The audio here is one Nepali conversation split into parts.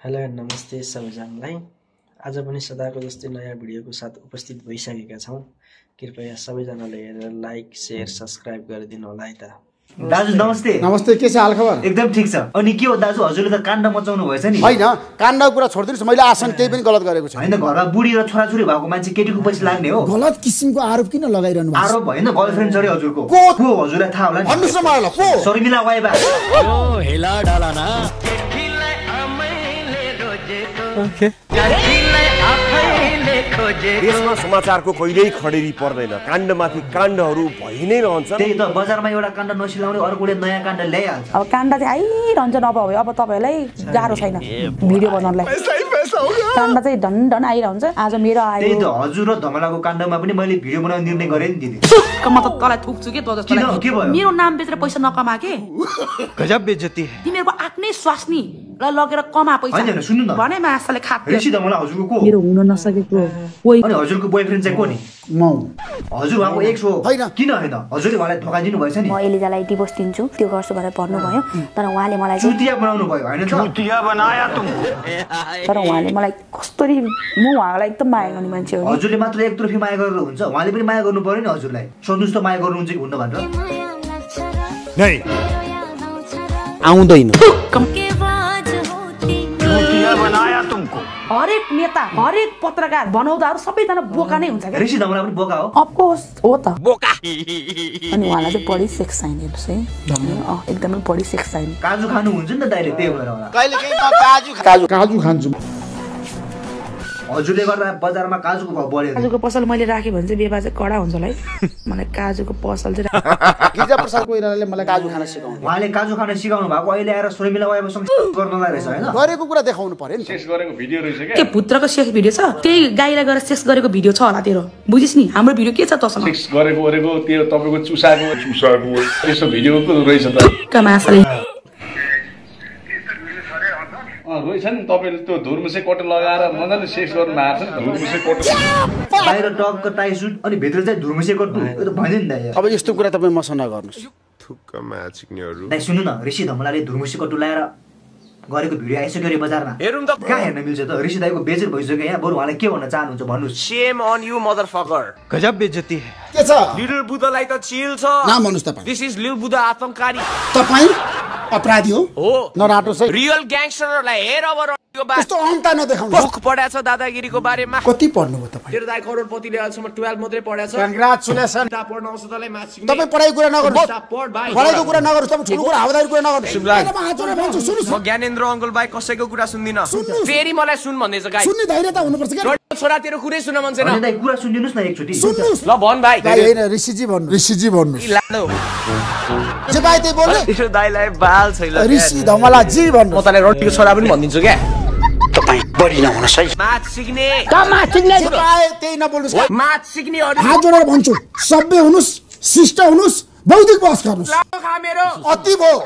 हेलो नमस्ते सबैजनालाई। आज पनि सदाको जस्तै नयाँ भिडियोको साथ उपस्थित भइसकेका छौँ। कृपया सबैजनाले हेरेर लाइक शेयर सब्सक्राइब गरिदिनु होला है त। दाजु नमस्ते। नमस्ते, के छ हालखबर? एकदम ठीक छ। अनि के हो दाजु, हजुरले त काण्ड मचाउनु भएछ नि? हैन, काण्ड कुरा छोड्दिनुस्, मैले आसन केही पनि गलत गरेको छैन। हैन, घरमा बुढी र छोराछोरी भएको मान्छे केटीको पछि लाग्ने हो? गलत किसिमको आरोप किन लगाइरहनु भएको? आरोप हैन, गर्लफ्रेन्ड छ रे हजुरको। को हजुरलाई थाहा होला नि? भन्नुस् न मलाई, को? शर्मिला वाइबा। यो हेला डाला ना देशमा समाचारको कहिल्यै खडेरी पर्दैन, काण्डमाथि काण्डहरू भइ नै रहन्छ। त्यही त, बजारमा एउटा काण्ड नसिलाउने अर्कोले नयाँ काण्ड ल्याइहाल्छ। अब काण्ड चाहिँ आइरहन्छ नभए अब तपाईँहरूलाई गाह्रो छैन भिडियो बनाउनलाई। काण्ड चाहिँ धन आइरहन्छ। आज मेरो आयो। त्यही त, हजुर र धमलाको काण्डमा पनि मैले भिडियो बनाउने निर्णय गरेँ नि दिदी। म त तँलाई थुक्छु के तँ जस्तो। के भयो? मेरो नाम बेचेर पैसा नकमा के? गजब बेइज्जती है। तिमीहरूको आफ्नै स्वास्नी र लगेर कमा पैसा। हैन सुन्नु न, भने मासले खात्यो। ऋषि धमला हजुरको को? मेरो हुन नसकेको कोही। अनि हजुरको बोयफ्रेन्ड चाहिँ को नि? म हजुर उहाँको एक्स हो? हैन। किन हैन? हजुरले उहाँलाई धोका दिनु भएछ नि? म एलिजालाई डिभोर्स दिन्छु त्यो गर्छु भनेर भन्नुभयो, तर उहाँले मलाई चाहिँ चुतिया बनाउनु भयो हैन त? चुतिया बनाया तुमको। तर उहाँले मलाई कस्तरी, म उहाँलाई एकदम माया गर्ने मान्छे हो। हजुरले मात्र एकतर्फी माया गरेर हुन्छ? उहाँले पनि माया गर्नु पर्यो नि हजुरलाई। सोध्नुस् त माया गर्नुहुन्छ कि हुन्न भनेर। नहीं आउँदैन। चुतिया बनाया तुमको। हरेक नेता हरेक पत्रकार बनाउँदाहरू सबैजना बोका नै हुन्छ क्या? ऋषि धमला पनि बोका हो? अफकोर्स हो त। बोका। अनि उहाँलाई चाहिँ बढी सेक्स चाहिने हेर्नुहोस् है, एकदमै बढी सेक्स चाहिने। काजु खानु हुन्छ नि त डाइरेक्ट, त्यही भएर होला। कहिलेकाहीँ म काजु खान्छु। हजुरले गर्दा बजारमा काजुको भाउ बढ्यो। काजुको पसल मैले राखेँ भने चाहिँ व्यवहार चाहिँ कडा हुन्छ होला है। मलाई काजुको पसल चाहिँ गिरिजा प्रसाद कोइरालाले मलाई काजु खान सिकाउनु। उहाँले काजु खान सिकाउनु भएको, अहिले आएर शर्मिला वाइबासँग गर्नलाई रहेछ हैन? गरेको कुरा देखाउनु पर्यो नि। सेक्स गरेको भिडियो रहेछ क्या? के पुत्रको सेक्स भिडियो छ? त्यही गाईलाई गएर सेक्स गरेको भिडियो छ होला तेरो, बुझिस् नि? हाम्रो भिडियो के छ तसँग? सेक्स गरेको त्यो तपाईको चुसाको त्यस्तो भिडियो पो रहेछ त। कमासले रहेछ नि, तपाईँले त्यो धुर्मुसे कोट लगाएर मजाले सेक्स गर्नु भएको छ नि। धुर्मुसे कोट बाहिर टपको टाई सुट अनि भित्र चाहिँ धुर्मुसे कोट, यो त भएन नि दाइ। अब यस्तो कुरा तपाईँ मसँग नगर्नुस्। थुक्कमा चिक्नेहरू। दाइ सुन्नु न, ऋषि धमलाले धुर्मुसे कोट लगाएर गरेको भिडियो आइसक्यो रे बजारमा। हेरौँ त। कहाँ हेर्न मिल्छ त? ऋषि दाइको बेजेर भइसक्यो यहाँ। बरु उहाँले के भन्न चाहनुहुन्छ भन्नुहोस्। Shame on you motherfucker. गजब बेइज्जती है। के छ? लिटल बुद्धलाई त चिल छ। नाम भन्नुस् तपाईँ। दिस इज लिटल बुद्ध आतंककारी तपाईँ अपराधी हो? नराटो चाहिँ रियल ग्याङ्स्टरहरूलाई हेर अब रड्डीको बारे। त्यस्तो अहंता नदेखाउनु। बुक पढाछ दादागिरीको बारेमा। कति पढ्नुभयो तपाईँ? तेरो दाइ करोडपतिले अहिलेसम्म 12 मात्रै पढाछ। कङ्ग्रेचुलेसन। किताब पढ्न आउँछ तँलाई माछी। तपाईँ पढाइ कुरा नगर्नुहोस्। किताब पढ भाइ। पढाइको कुरा नगर्नुहोस्। तपाईँ ठुलो कुरा हावादारी कुरा नगर्नुहोस्। शिवराज। म हात जोडेर भन्छु, सुन्नुहोस्। म ज्ञानेन्द्र अङ्कल बाई कसैको कुरा सुन्दिन। सुन्नुहोस्। फेरि मलाई सुन भन्दैछ गाई। सुन्ने धैर्यता हुनुपर्छ क्या? रड्डी छोरा तेरो कुरै सुन्न मन छैन। अनि दाइ कुरा सुनिदिनुहोस् न एकचोटि। सुन्नुहोस्। ल भन भाइ। भाइ होइन, ऋषिजी भन्नु। ऋषिजी भन्नुहोस्। लाडो। जे भाइ त्यही बोल्ने। तेरो दाइलाई बाल छैन। ऋषि धमला जी भन्नु। म तँलाई रड्डीको छोरा पनि भनिदिन्छु क्या। तपाईँ बढी नहुनुहोस् है। माछ सिक्ने। जे पाए त्यही नबोल्नुहोस्। माछ सिक्नेहरू हात जोडेर भन्छु, सभ्य हुनुहोस्, शिष्ट हुनुहोस्, बौद्धिक बहस गर्नुहोस्। खा मेरो। अति भयो।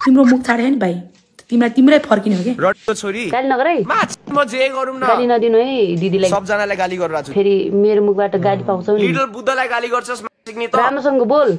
तिम्रो मुख छाड्यो नि भाइ, तिमीलाई फर्किने हो कि? रड्डीको छोरी। गाली नगर है। माछ म जे गरौँ न। गाली नदिनु है दिदीलाई। सबजनालाई गाली गरिरहेको छु। फेरि मेरो मुखबाट गाली पाउँछौ नि। लिटल बुद्धलाई गाली गर्छस् माछ सिक्ने त। राम्रोसँग बोल।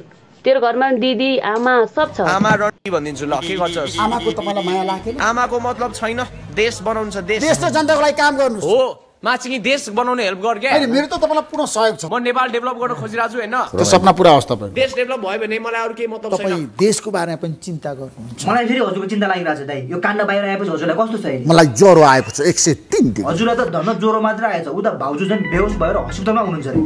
तेरो घरमा दिदी आमा सब छ। आमा रड्डी भनिदिन्छु ल, के गर्छस्? आमाको तपाईँलाई माया लागेन? आमाको मतलब छैन, देश बनाउनु छ। देश देश र जनताको लागि काम गर्नुहोस्। हो, माछिङी देश बनाउने हेल्प गर क्या। होइन, मेरो त तपाईँलाई पूर्ण सहयोग छ। म नेपाल डेभलप गर्न खोजिरहेको छु हैन। त्यो सपना पुरा होस् तपाईँ। देश डेभलप भयो भने मलाई अरू केही मतलब छैन। तपाईँ देशको बारेमा पनि चिन्ता गर्नुहुन्छ। मलाई फेरि हजुरको चिन्ता लागिरहेछ दाइ। यो काण्ड बाहिर आएपछि हजुरलाई कस्तो छ अहिले? मलाई ज्वरो आएको छ 103 दिन। हजुरलाई त धन्न ज्वरो मात्र आएछ, उता भाउजू झन् बेहोस भएर हस्पिटलमा हुनुहुन्छ अरे।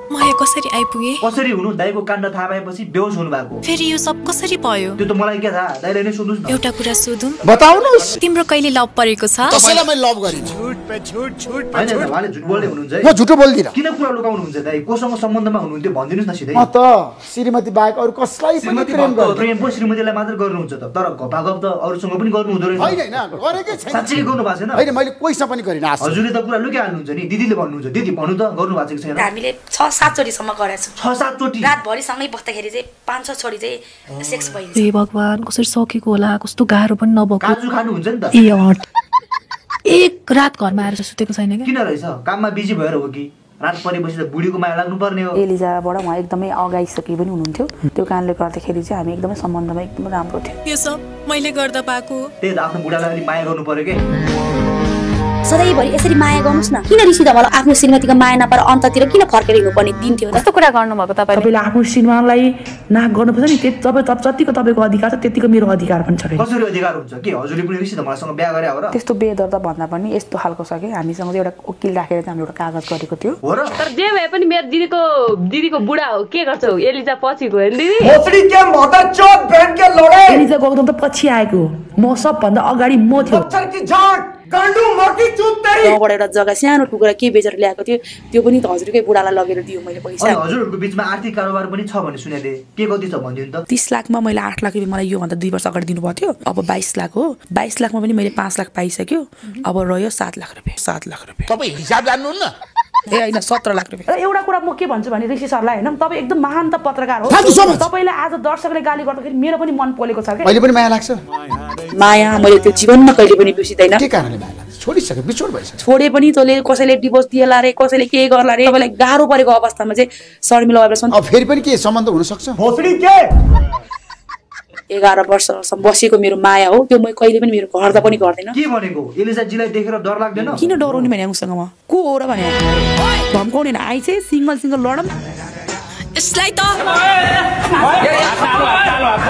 म यहाँ कसरी आइपुगे? कसरी हुनु? दाइको काण्ड थाहा पाएपछि बेहोस हुनु भएको। फेरि यो सब कसरी भयो? त्यो त मलाई के थाहा, दाइले नै सोध्नुस् न। एउटा कुरा सोधौँ, बताउनुहोस्। तिम्रो कहिले लभ परेको छ? कसैलाई मैले लभ गरिन। हैन उहाँले झुट बोल्दै हुनुहुन्छ है। म झुटो बोल्दिनँ। किन कुरा लुकाउनुहुन्छ दाइ? कोसँग सम्बन्धमा हुनुहुन्थ्यो भनिदिनुहोस् न सिधै। म त श्रीमती बाहेक अरू कसलाई पनि श्रीमती प्रेम गर्दिनँ। प्रेम पो श्रीमतीलाई मात्र गर्नुहुन्छ त, तर घपाघप त अरूसँग पनि गर्नु हुँदो रहेछ। होइन होइन, गरेकै छैन। साँच्चै गर्नु भएको छैन? होइन, मैले कोहीसँग पनि गरिनँ। हजुरले त कुरा लुकाइहाल्नुहुन्छ नि। दिदीले भन्नुहुन्छ, दिदी भन्नु त गर्नु भएको छैन? हामीले 6-7 चोटिसम्म गरेछौँ। 6-7 चोटि रातभरि सँगै बस्दाखेरि चाहिँ 5-6 छोडी चाहिँ सेक्स भइन्छ। हे भगवान, कसरी सकेको होला? कस्तो गाह्रो पनि नभएको। काजु खानुहुन्छ नि त? ए हट। एक रात घरमा आएर सुतेको छैन क्या? किन रहेछ? काममा बिजी भएर हो कि? रात परेपछि त बुढीको माया लाग्नु पर्ने हो। एलिजाबाट उहाँ एकदमै अगाइसके पनि हुनुहुन्थ्यो, त्यो कारणले गर्दाखेरि चाहिँ हामी एकदमै सम्बन्धमा एकदमै राम्रो थियो। यो सब मैले गर्दा पाएको। त्यही त आफ्नो बुढालाई अलि माया गर्नु पर्यो के। सधैँभरि यसरी माया गर्नुस् न। किन ऋषि धमाल आफ्नो श्रीमतीको माया नपाएर अन्ततिर किन फर्केर हिँड्नुपर्ने दिन थियो? कस्तो कुरा गर्नुभएको तपाईँले आफ्नो श्रीमानलाई नाक गर्नुपर्छ नि। तपाईँ जतिको तपाईँको अधिकार छ त्यतिको मेरो अधिकार पनि छ। कसरी अधिकार हुन्छ के हजुरले पनि ऋषि धमालसँग बिहा गरे हो र? त्यस्तो बेदर्दा भन्दा पनि यस्तो खालको छ कि हामीसँग एउटा वकिल राखेर चाहिँ हामीले एउटा कागज गरेको थियो। हो र? तर जे भए पनि मेरो दिदीको बुढा हो, के गर्छौ? एलिजा पछि गयो नि दिदी। एलिजा गौतम त पछि आएको हो, म सबभन्दा अगाडि म थियो। गाउँबाट एउटा जग्गा सानो टुक्रा के बेचेर ल्याएको थियो, त्यो पनि त हजुरकै बुढालाई लगेर दियो मैले पैसा। हजुरहरूको बिचमा आर्थिक कारोबार पनि छ भन्ने सुनेको थिएँ, के कति छ भनिदिनु त? 30 लाखमा मैले 8 लाख रुपियाँ मलाई योभन्दा 2 वर्ष अगाडि दिनुभएको थियो। अब 22 लाख हो। 22 लाखमा पनि मैले 5 लाख पाइसक्यो। अब रह्यो 7 लाख रुपियाँ। 7 लाख रुपियाँ तपाईँ हिसाब जान्नुहुन्न? ए होइन 17 लाख रुपियाँ। एउटा कुरा म के भन्छु भने ऋषि सरलाई होइन, तपाईँ एकदम महान त पत्रकार हो। तपाईँलाई आज दर्शकले गाली गर्दाखेरि मेरो पनि मन पोलेको छ क्या। अहिले पनि माया लाग्छ? माया मैले त्यो जीवनमा कहिले पनि बिर्सिँदैन। के कारणले माया लाग्छ? छोडिसक्यो, बिछोड भइसक्यो। छोडे पनि तँले कसैले डिभोर्स दिएला रे, कसैले के गर्ला रे, तपाईँलाई गाह्रो परेको अवस्थामा चाहिँ शर्मिला अहिलेसम्म अब फेरि पनि के सम्बन्ध हुन सक्छ? 11 वर्षसम्म बसेको मेरो माया हो, त्यो म कहिले पनि मेरो घरदा पनि गर्दैन। के भनेको? एलिजाजीलाई देखेर डर लाग्दैन? किन डराउने भने उसँग म को हो र भने धम्काउने न आइ चाहिँ सिंगल लडम। यसलाई त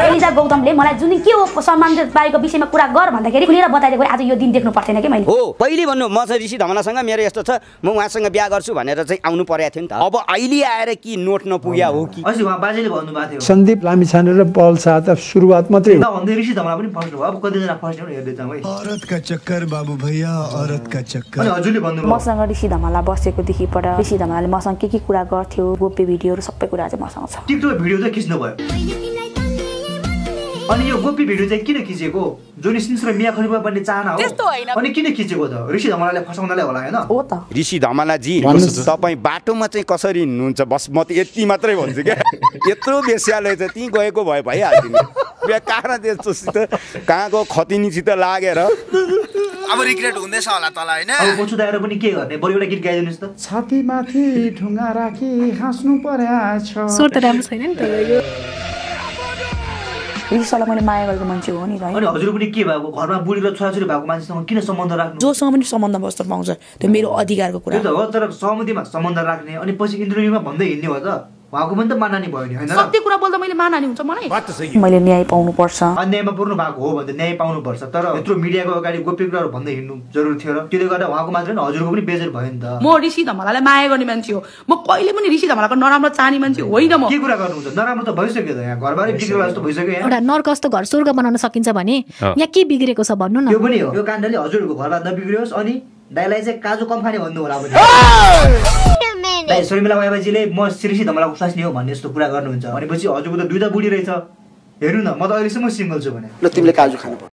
एलिजा गौतमले मलाई जुन के हो सम्मान बारेको विषयमा कुरा गर भन्दाखेरि खुलेर बताइदिएको आज यो दिन देख्नु पर्थेन कि मैले। हो पहिले भन्नु म चाहिँ ऋषि धमालसँग मेरो यस्तो छ, म उहाँसँग बिहा गर्छु भनेर चाहिँ आउनु परेको थियो नि त। अब अहिले आएर कि नोट नपुग्या हो कि? अस्ति उहाँ बाजेले भन्नुभएको थियो सन्दीप लामिछाने र पल शाह त सुरुवात मात्रै हो। भन्दै ऋषि धमाल पनि फर्स्ट भयो। अब कतिजना फर्स्ट हो हेर्दै जाउँ है। औरत का चक्कर बाबु भैया, औरत का चक्कर। अनि हजुरले भन्नुभयो मसँग ऋषि धमाललाई बसेको देखिबाट ऋषि धमालले मसँग के कुरा गर्थ्यो, गोप्य भिडियोहरू सबै कुरा चाहिँ मसँग छ। टिकटक भिडियो चाहिँ खिच्नु भयो। अनि यो गोपी भिडियो चाहिँ किन खिचेको? जोनी सिन्स र मिया खलिफा बन्ने चाहना हो। अनि किन खिचेको त? ऋषि धमाललाई फसाउनलाई होला हैन? हो त। ऋषि धमालजी तपाईँ बाटोमा चाहिँ कसरी हिँड्नुहुन्छ? बस म त यति मात्रै भन्छु क्या। यत्रो बेस्याले चाहिँ त्यहीँ गएको भए भइहाल्थ्यो नि। कहाँ त्यस्तोसित कहाँको खतिनीसित लागेर अब रिग्रेट हुँदैछ होला तल हैन? अब पछुताएर पनि के गर्ने? बरु एउटा गीत गाइदिनुस् त। छातीमाथि ढुङ्गा राखी हाँस्नु पर्या छ। स्वर त राम्रो छैन नि तपाईँको। ऋषि सरलाई मैले माया गरेको मान्छे हो नि। अनि हजुर पनि के भएको? घरमा बुढी र छोराछोरी भएको मान्छेसँग किन सम्बन्ध राख्नु? जोसँग पनि सम्बन्ध बस्न पाउँछ, त्यो मेरो अधिकारको कुरा हो। तर सहमतिमा सम्बन्ध राख्ने अनि पछि इन्टरभ्यूमा भन्दै हिँड्ने हो त? उहाँको पनि त मानानी भयो नि हैन? सत्य कुरा बोल्दा मैले मानानी हुन्छ मलाई? मैले न्याय पाउनुपर्छ। अन्यायमा पर्नु भएको हो भने न्याय पाउनुपर्छ। तर यत्रो मिडियाको अगाडि गोप्य कुराहरू भन्दै हिँड्नु जरुरी थियो र त्यसले गर्दा उहाँको मात्र हैन हजुरको पनि बेजर भयो नि त। म ऋषि धमाललाई माया गर्ने मान्छे हो। म कहिले पनि ऋषि धमालको नराम्रो चाहने मान्छे होइन। म के कुरा गर्नुहुन्छ? नराम्रो त भइसक्यो त, यहाँ घरबारै बिग्रेको जस्तो भइसक्यो। यहाँ एउटा नर्क जस्तो घर स्वर्ग बनाउन सकिन्छ भने यहाँ के बिग्रेको छ भन्नु न? त्यो पनि हो। यो काण्डले हजुरको घरबाट नबिग्रियोस् अनि दाइलाई चाहिँ काजु कम खाने भन्नु होला भने। दाइ शर्मिला बाबाजीले म ऋषि धमालको स्वास्नी हो भन्ने जस्तो कुरा गर्नुहुन्छ भनेपछि हजुरको त दुईटा बुढी रहेछ। हेर्नु न, म त अहिलेसम्म सिंगल छु भने। ल तिमीले काजु खानु